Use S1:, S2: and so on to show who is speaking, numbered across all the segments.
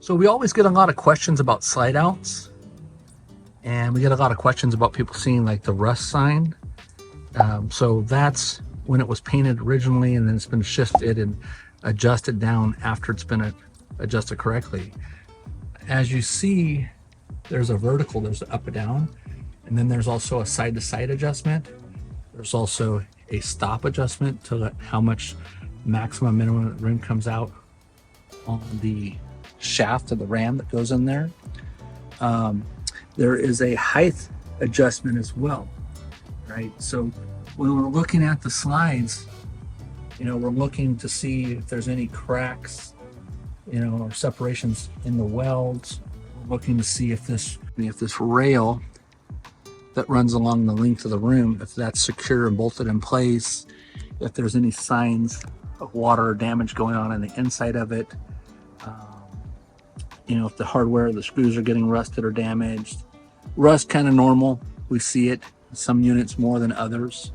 S1: So we always get a lot of questions about slide outs, and we get a lot of questions about people seeing like the rust sign. So that's when it was painted originally, and then it's been shifted and adjusted down after it's been adjusted correctly. As you see, there's a vertical, there's an up and down, and then there's also a side to side adjustment. There's also a stop adjustment to let how much maximum minimum rim comes out on the shaft of the ram that goes in there. There is a height adjustment as well, right? So when we're looking at the slides, we're looking to see if there's any cracks, or separations in the welds. We're looking to see if this rail that runs along the length of the room, if that's secure and bolted in place, if there's any signs of water or damage going on in the inside of it, if the hardware, the screws are getting rusted or damaged. Rust, kind of normal. We see it in some units more than others.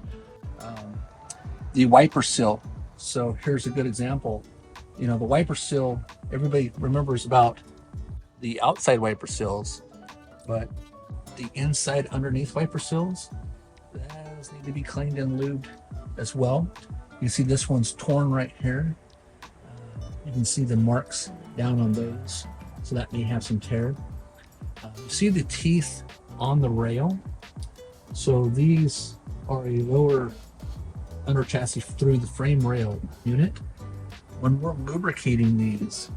S1: The wiper sill. So here's a good example. The wiper sill, everybody remembers about the outside wiper sills, but the inside underneath wiper sills, those need to be cleaned and lubed as well. You see this one's torn right here. You can see the marks down on those, so that may have some tear. You see the teeth on the rail. So these are a lower under chassis through the frame rail unit. When we're lubricating these,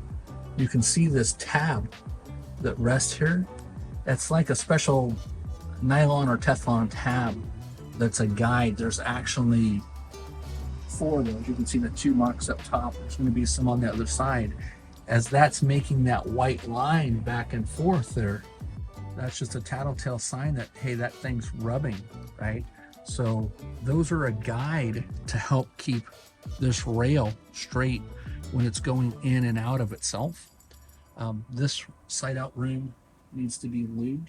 S1: you can see this tab that rests here. That's like a special nylon or Teflon tab that's a guide. There's actually 4 of those. You can see the 2 marks up top. There's going to be some on the other side. As that's making that white line back and forth there, that's just a tattletale sign that, hey, that thing's rubbing, right? So those are a guide to help keep this rail straight when it's going in and out of itself. This side out room needs to be lubed.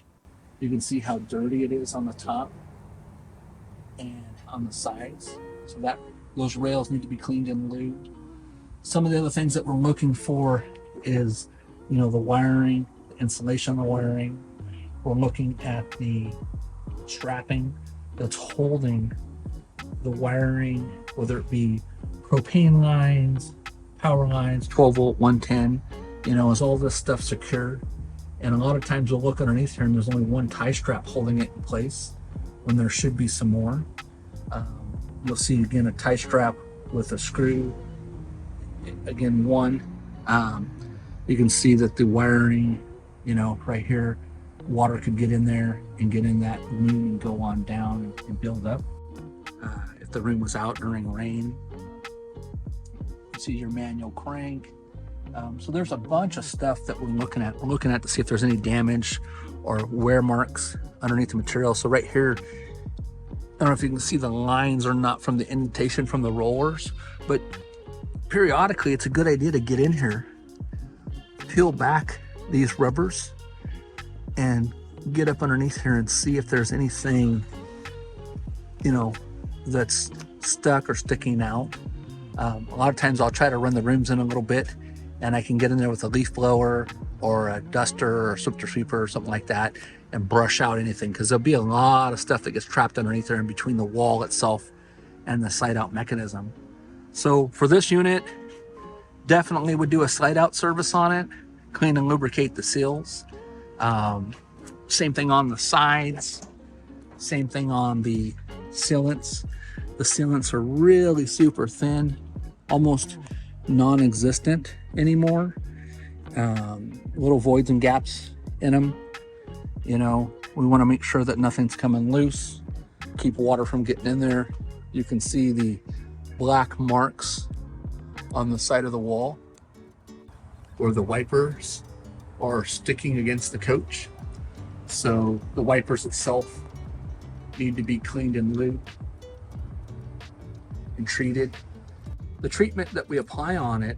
S1: You can see how dirty it is on the top and on the sides. So those rails need to be cleaned and lubed. Some of the other things that we're looking for is, the wiring, the insulation on the wiring. We're looking at the strapping that's holding the wiring, whether it be propane lines, power lines, 12 volt, 110, is all this stuff secure? And a lot of times we'll look underneath here and there's only one tie strap holding it in place when there should be some more. You'll see again a tie strap with a screw, again one. You can see that the wiring, right here, water could get in there and get in that room and go on down and build up. If the room was out during rain, you see your manual crank. So there's a bunch of stuff that we're looking at. We're looking at to see if there's any damage or wear marks underneath the material. So right here, I don't know if you can see the lines or not from the indentation from the rollers, but periodically it's a good idea to get in here, peel back these rubbers, and get up underneath here and see if there's anything, that's stuck or sticking out. A lot of times I'll try to run the rims in a little bit, and I can get in there with a leaf blower or a duster or swifter sweeper or something like that and brush out anything, because there'll be a lot of stuff that gets trapped underneath there in between the wall itself and the slide out mechanism. So for this unit, definitely would do a slide out service on it, clean and lubricate the seals. Same thing on the sides, same thing on the sealants. The sealants are really super thin, almost non-existent anymore. Little voids and gaps in them. We want to make sure that nothing's coming loose, keep water from getting in there. You can see the black marks on the side of the wall where the wipers are sticking against the coach. So the wipers itself need to be cleaned and lubed and treated. The treatment that we apply on it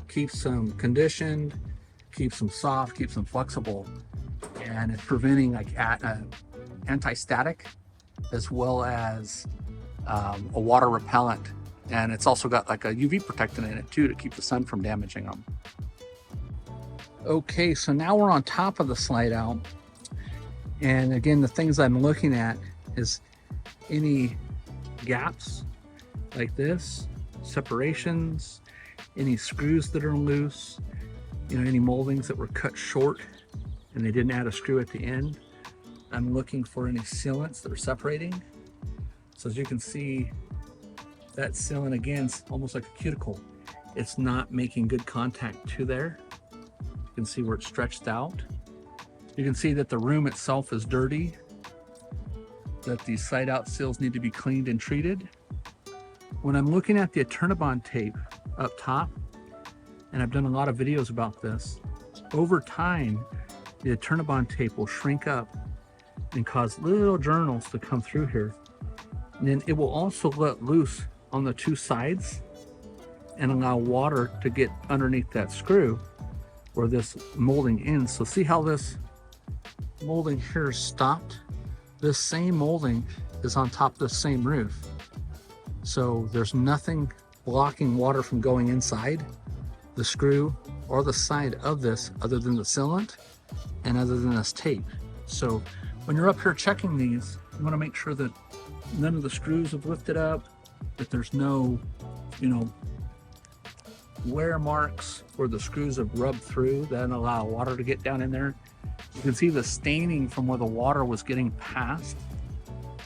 S1: keeps them conditioned, keeps them soft, keeps them flexible, and it's preventing anti-static as well as a water repellent. And it's also got like a UV protectant in it too to keep the sun from damaging them. Okay, so now we're on top of the slide out. And again, the things I'm looking at is any gaps like this, separations, any screws that are loose, any moldings that were cut short and they didn't add a screw at the end. I'm looking for any sealants that are separating. So as you can see, that sealant again is almost like a cuticle. It's not making good contact to there. You can see where it's stretched out. You can see that the room itself is dirty, that these slide out seals need to be cleaned and treated. When I'm looking at the Eternabond tape up top, and I've done a lot of videos about this, over time, the Eternabond tape will shrink up and cause little journals to come through here. And then it will also let loose on the two sides and allow water to get underneath that screw where this molding ends. So see how this molding here is stopped? This same molding is on top of the same roof. So there's nothing blocking water from going inside the screw or the side of this other than the sealant and other than this tape. So when you're up here checking these, you want to make sure that none of the screws have lifted up, that there's no, wear marks where the screws have rubbed through that allow water to get down in there. You can see the staining from where the water was getting past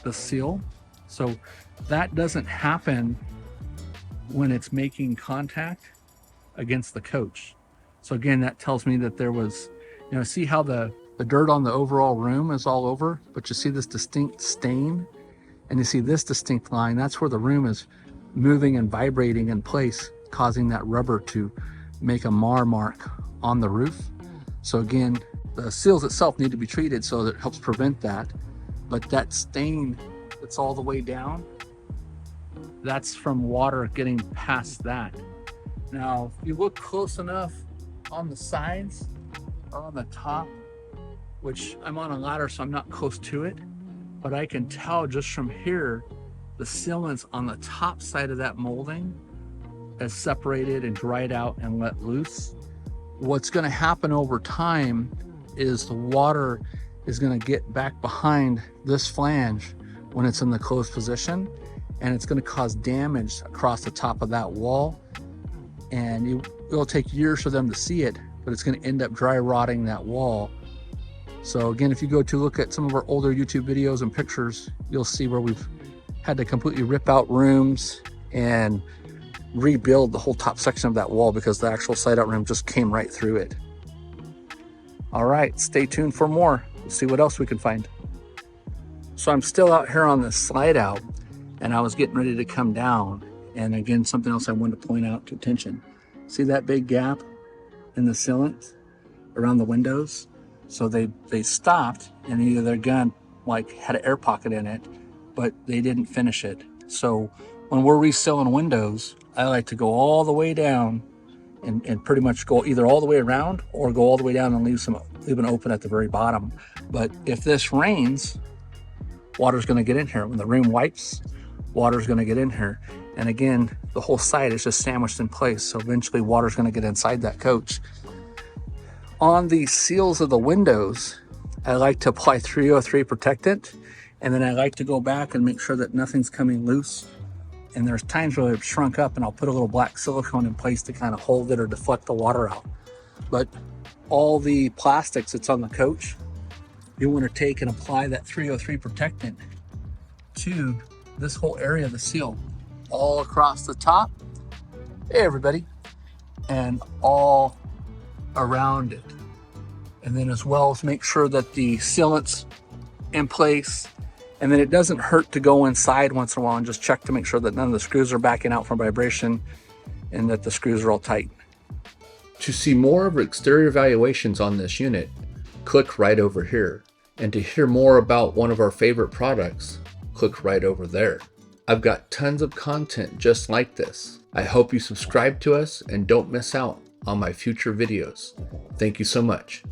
S1: the seal. So that doesn't happen when it's making contact against the coach. So again, that tells me that there was, see how the dirt on the overall room is all over, but you see this distinct stain and you see this distinct line. That's where the room is moving and vibrating in place, causing that rubber to make a mar mark on the roof. So again, the seals itself need to be treated so that it helps prevent that. But that stain that's all the way down, that's from water getting past that. Now, if you look close enough on the sides or on the top, which I'm on a ladder, so I'm not close to it, but I can tell just from here, the sealants on the top side of that molding has separated and dried out and let loose. What's going to happen over time is the water is going to get back behind this flange when it's in the closed position, and it's going to cause damage across the top of that wall. And it'll take years for them to see it, but it's going to end up dry rotting that wall. So again, if you go to look at some of our older YouTube videos and pictures, you'll see where we've had to completely rip out rooms and rebuild the whole top section of that wall because the actual slide out room just came right through it. All right, stay tuned for more. We'll see what else we can find. So I'm still out here on this slide out and I was getting ready to come down. And again, something else I wanted to point out to attention. See that big gap in the sealant around the windows? So they stopped and either their gun had an air pocket in it, but they didn't finish it. So when we're resealing windows, I like to go all the way down and pretty much go either all the way around or go all the way down and leave an open at the very bottom. But if this rains, water's going to get in here. When the room wipes, water's going to get in here. And again, the whole side is just sandwiched in place. So eventually water's going to get inside that coach. On the seals of the windows, I like to apply 303 protectant. And then I like to go back and make sure that nothing's coming loose. And there's times where they've shrunk up and I'll put a little black silicone in place to kind of hold it or deflect the water out. But all the plastics that's on the coach, you want to take and apply that 303 protectant to this whole area of the seal, all across the top, hey everybody, and all around it. And then as well as make sure that the sealant's in place. And then it doesn't hurt to go inside once in a while and just check to make sure that none of the screws are backing out from vibration and that the screws are all tight. To see more of exterior evaluations on this unit, click right over here. And to hear more about one of our favorite products, click right over there. I've got tons of content just like this. I hope you subscribe to us and don't miss out on my future videos. Thank you so much.